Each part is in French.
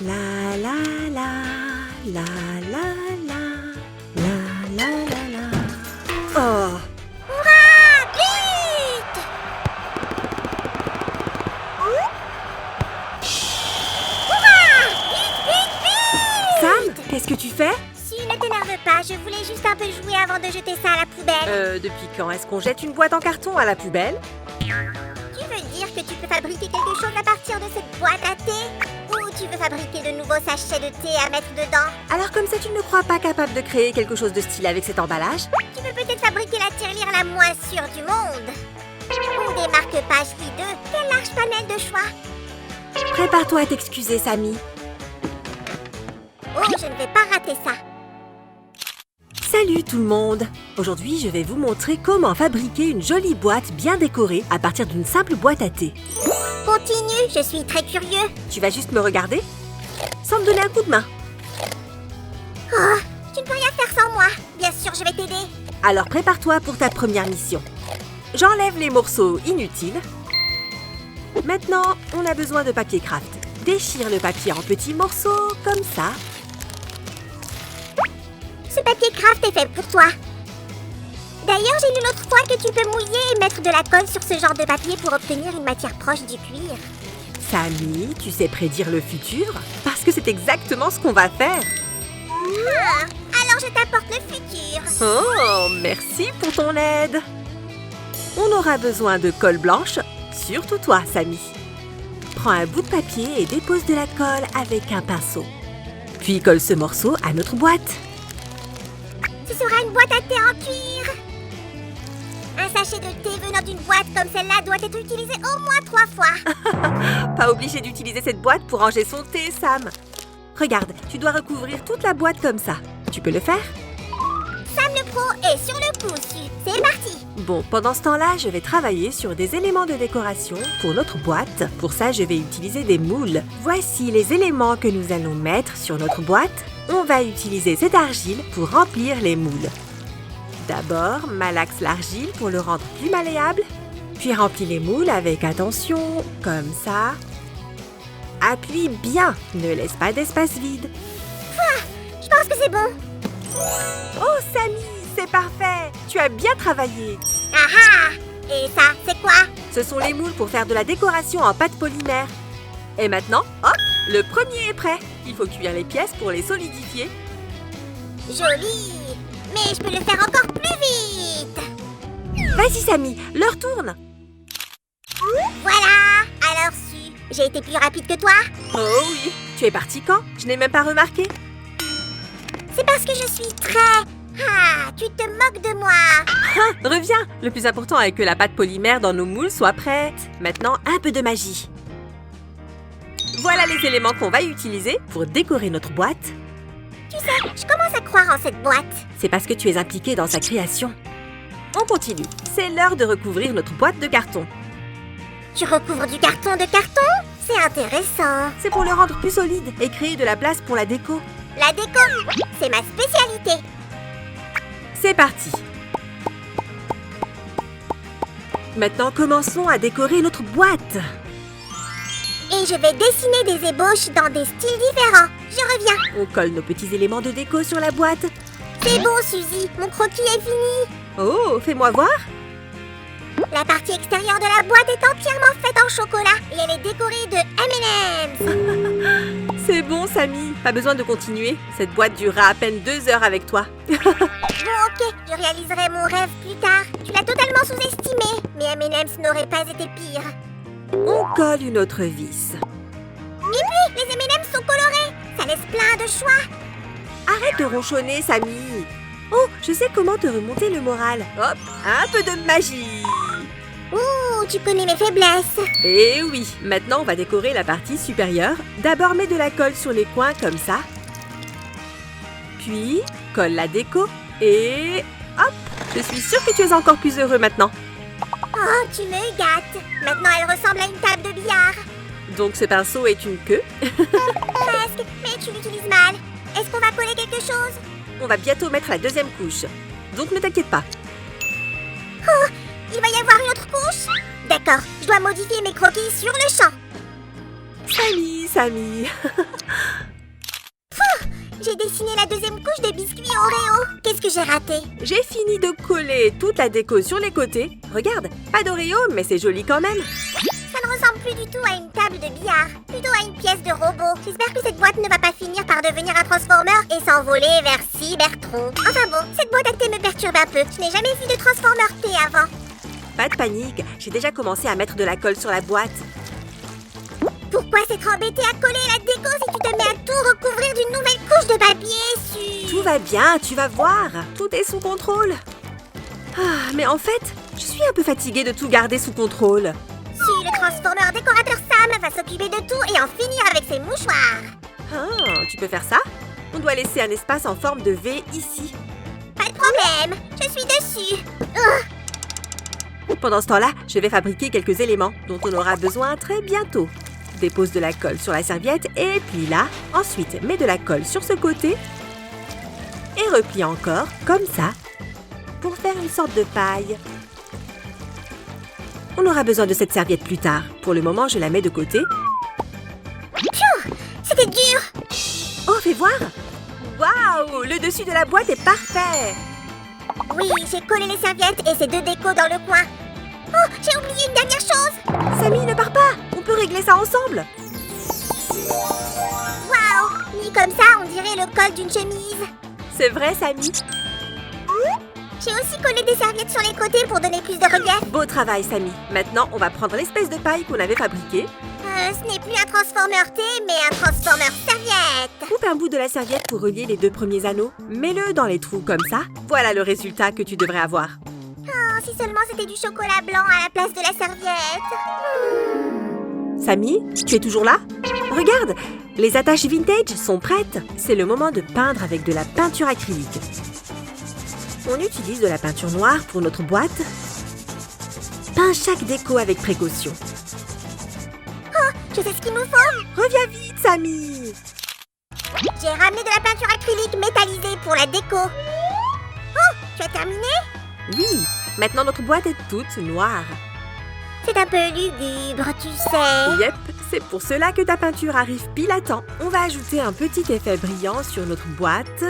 La la la, la la la, la la la la. Oh! Hurrah! Vite! Hurrah! Vite! Sam, qu'est-ce que tu fais? Si, ne t'énerve pas, je voulais juste un peu jouer avant de jeter ça à la poubelle. Depuis quand est-ce qu'on jette une boîte en carton à la poubelle? Tu veux dire que tu peux fabriquer quelque chose à partir de cette boîte à thé? Ou tu veux fabriquer de nouveaux sachets de thé à mettre dedans? Alors comme ça, tu ne me crois pas capable de créer quelque chose de stylé avec cet emballage? Tu peux peut-être fabriquer la tirelire la moins sûre du monde. Ou des marque-pages hideux. Quel large panel de choix. Prépare-toi à t'excuser, Samy. Oh, je ne vais pas rater ça. Salut tout le monde! Aujourd'hui, je vais vous montrer comment fabriquer une jolie boîte bien décorée à partir d'une simple boîte à thé. Continue, je suis très curieux. Tu vas juste me regarder? Sans me donner un coup de main. Oh, tu ne peux rien faire sans moi. Bien sûr, je vais t'aider. Alors prépare-toi pour ta première mission. J'enlève les morceaux inutiles. Maintenant, on a besoin de papier craft. Déchire le papier en petits morceaux, comme ça. Ce papier craft est fait pour toi. D'ailleurs, j'ai lu l'autre fois que tu peux mouiller et mettre de la colle sur ce genre de papier pour obtenir une matière proche du cuir. Samy, tu sais prédire le futur? Parce que c'est exactement ce qu'on va faire. Ah, alors je t'apporte le futur. Oh, merci pour ton aide. On aura besoin de colle blanche, surtout toi, Samy. Prends un bout de papier et dépose de la colle avec un pinceau. Puis colle ce morceau à notre boîte. Ce sera une boîte à thé en cuir. Un sachet de thé venant d'une boîte comme celle-là doit être utilisé au moins 3 fois. Pas obligé d'utiliser cette boîte pour ranger son thé, Sam. Regarde, tu dois recouvrir toute la boîte comme ça. Tu peux le faire? Sam le pro est sur le coup. C'est parti. Bon, pendant ce temps-là, je vais travailler sur des éléments de décoration pour notre boîte. Pour ça, je vais utiliser des moules. Voici les éléments que nous allons mettre sur notre boîte. On va utiliser cette argile pour remplir les moules. D'abord, malaxe l'argile pour le rendre plus malléable. Puis remplis les moules avec attention, comme ça. Appuie bien, ne laisse pas d'espace vide. Je pense que c'est bon. Oh, Samy, c'est parfait! Tu as bien travaillé. Ah ah! Et ça, c'est quoi? Ce sont les moules pour faire de la décoration en pâte polymère. Et maintenant, hop, le premier est prêt. Il faut cuire les pièces pour les solidifier. Joli! Mais je peux le faire encore plus vite! Vas-y, Samy, l'heure tourne. Voilà! Alors su, j'ai été plus rapide que toi? Oh oui, tu es parti quand? Je n'ai même pas remarqué. C'est parce que je suis très... Ah, tu te moques de moi! Ah, reviens. Le plus important est que la pâte polymère dans nos moules soit prête. Maintenant, un peu de magie. Voilà les éléments qu'on va utiliser pour décorer notre boîte. Tu sais, je commence à croire en cette boîte. C'est parce que tu es impliqué dans sa création. On continue. C'est l'heure de recouvrir notre boîte de carton. Tu recouvres du carton de carton? C'est intéressant. C'est pour le rendre plus solide et créer de la place pour la déco. La déco, c'est ma spécialité. C'est parti. Maintenant, commençons à décorer notre boîte. Et je vais dessiner des ébauches dans des styles différents. Je reviens. On colle nos petits éléments de déco sur la boîte. C'est bon, Suzy. Mon croquis est fini. Oh, fais-moi voir. La partie extérieure de la boîte est entièrement faite en chocolat et elle est décorée de M&M's. C'est bon, Samy. Pas besoin de continuer. Cette boîte durera à peine 2 heures avec toi. Bon, ok, je réaliserai mon rêve plus tard. Tu l'as totalement sous-estimé. Mais M&M's n'auraient pas été pires. On colle une autre vis. Et puis, les M&M's sont colorés. Ça laisse plein de choix. Arrête de ronchonner, Samy. Oh, je sais comment te remonter le moral. Hop, un peu de magie. Ouh, tu connais mes faiblesses. Et oui, maintenant on va décorer la partie supérieure. D'abord, mets de la colle sur les coins comme ça. Puis, colle la déco. Et hop, je suis sûre que tu es encore plus heureux maintenant. Oh, tu me gâtes. Maintenant, elle ressemble à une table de billard. Donc ce pinceau est une queue. Presque, mais tu l'utilises mal. Est-ce qu'on va coller quelque chose? On va bientôt mettre la deuxième couche. Donc ne t'inquiète pas. Oh, il va y avoir une autre couche? D'accord, je dois modifier mes croquis sur le champ. Samy. J'ai dessiné la deuxième couche de biscuits Oreo. Qu'est-ce que j'ai raté? J'ai fini de coller toute la déco sur les côtés. Regarde, pas d'Oreo, mais c'est joli quand même. Ça ne ressemble plus du tout à une table de billard, plutôt à une pièce de robot. J'espère que cette boîte ne va pas finir par devenir un transformer et s'envoler vers Cybertron. Enfin bon, cette boîte à thé me perturbe un peu. Je n'ai jamais vu de transformer thé avant. Pas de panique, j'ai déjà commencé à mettre de la colle sur la boîte. Pourquoi s'être embêté à coller la déco si tu te mets à tout recouvrir d'une nouvelle couche de papier sur... Tout va bien, tu vas voir. Tout est sous contrôle. Ah, mais en fait, je suis un peu fatiguée de tout garder sous contrôle. Si, le transformeur décorateur Sam va s'occuper de tout et en finir avec ses mouchoirs. Ah, tu peux faire ça? On doit laisser un espace en forme de V ici. Pas de problème, je suis dessus. Pendant ce temps-là, je vais fabriquer quelques éléments dont on aura besoin très bientôt. Dépose de la colle sur la serviette et plie-la. Ensuite, mets de la colle sur ce côté et replie encore, comme ça, pour faire une sorte de paille. On aura besoin de cette serviette plus tard. Pour le moment, je la mets de côté. Pfiou, c'était dur. Oh, fais voir! Waouh! Le dessus de la boîte est parfait! Oui, j'ai collé les serviettes et ces deux décos dans le coin. Oh, j'ai oublié une dernière chose. Samy, ne pars pas! On peut régler ça ensemble! Waouh, mis comme ça, on dirait le col d'une chemise. C'est vrai, Samy? J'ai aussi collé des serviettes sur les côtés pour donner plus de relief. Beau travail, Samy. Maintenant, on va prendre l'espèce de paille qu'on avait fabriquée. Ce n'est plus un transformer thé, mais un transformer serviette. Coupe un bout de la serviette pour relier les deux premiers anneaux. Mets-le dans les trous comme ça. Voilà le résultat que tu devrais avoir. Oh, si seulement c'était du chocolat blanc à la place de la serviette. Samy, tu es toujours là? Regarde, les attaches vintage sont prêtes. C'est le moment de peindre avec de la peinture acrylique. On utilise de la peinture noire pour notre boîte. Peins chaque déco avec précaution. Je sais ce qu'il nous faut. Reviens vite, Samy! J'ai ramené de la peinture acrylique métallisée pour la déco. Oh, tu as terminé? Oui, maintenant notre boîte est toute noire. C'est un peu lugubre, tu sais. Yep, c'est pour cela que ta peinture arrive pile à temps. On va ajouter un petit effet brillant sur notre boîte.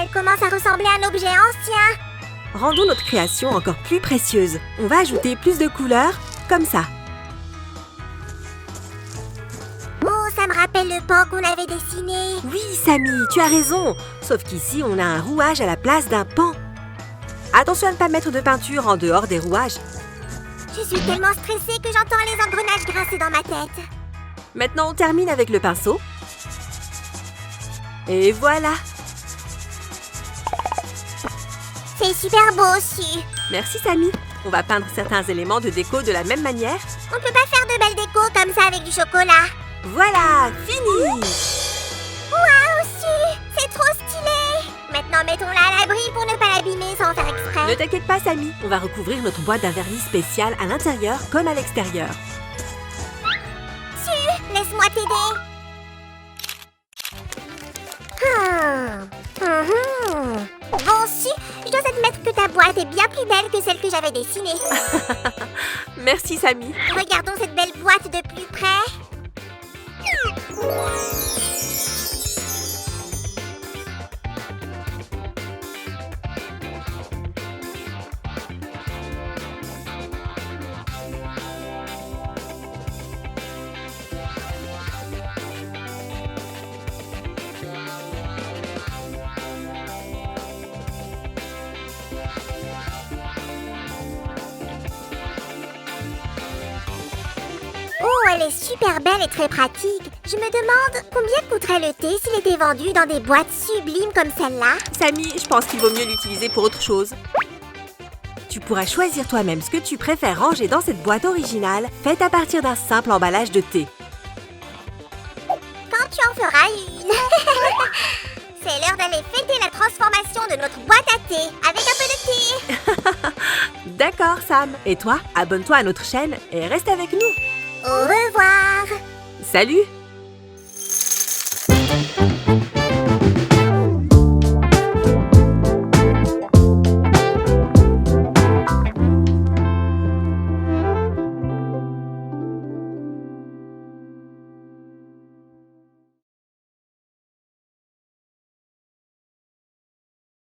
Elle commence à ressembler à un objet ancien. Rendons notre création encore plus précieuse. On va ajouter plus de couleurs, comme ça. Oh, ça me rappelle le pan qu'on avait dessiné. Oui, Samy, tu as raison. Sauf qu'ici, on a un rouage à la place d'un pan. Attention à ne pas mettre de peinture en dehors des rouages. Je suis tellement stressée que j'entends les engrenages grincer dans ma tête. Maintenant, on termine avec le pinceau. Et voilà. C'est super beau aussi. Merci, Samy. On va peindre certains éléments de déco de la même manière. On peut pas faire de belles décos comme ça avec du chocolat. Voilà, fini! Waouh, c'est trop stylé. Maintenant, mettons-la à l'abri pour ne pas l'abîmer sans faire exprès. Ne t'inquiète pas, Samy. On va recouvrir notre boîte d'un vernis spécial à l'intérieur comme à l'extérieur. Laisse-moi t'aider. Bon, si, je dois admettre que ta boîte est bien plus belle que celle que j'avais dessinée. Merci, Samy. Regardons cette belle boîte de plus près. Oh, elle est super belle et très pratique. Je me demande combien coûterait le thé s'il était vendu dans des boîtes sublimes comme celle-là. Samy, je pense qu'il vaut mieux l'utiliser pour autre chose. Tu pourras choisir toi-même ce que tu préfères ranger dans cette boîte originale, faite à partir d'un simple emballage de thé. Quand tu en feras une. C'est l'heure d'aller fêter la transformation de notre boîte à thé avec un peu de thé. D'accord, Sam. Et toi, abonne-toi à notre chaîne et reste avec nous. Au revoir. Salut!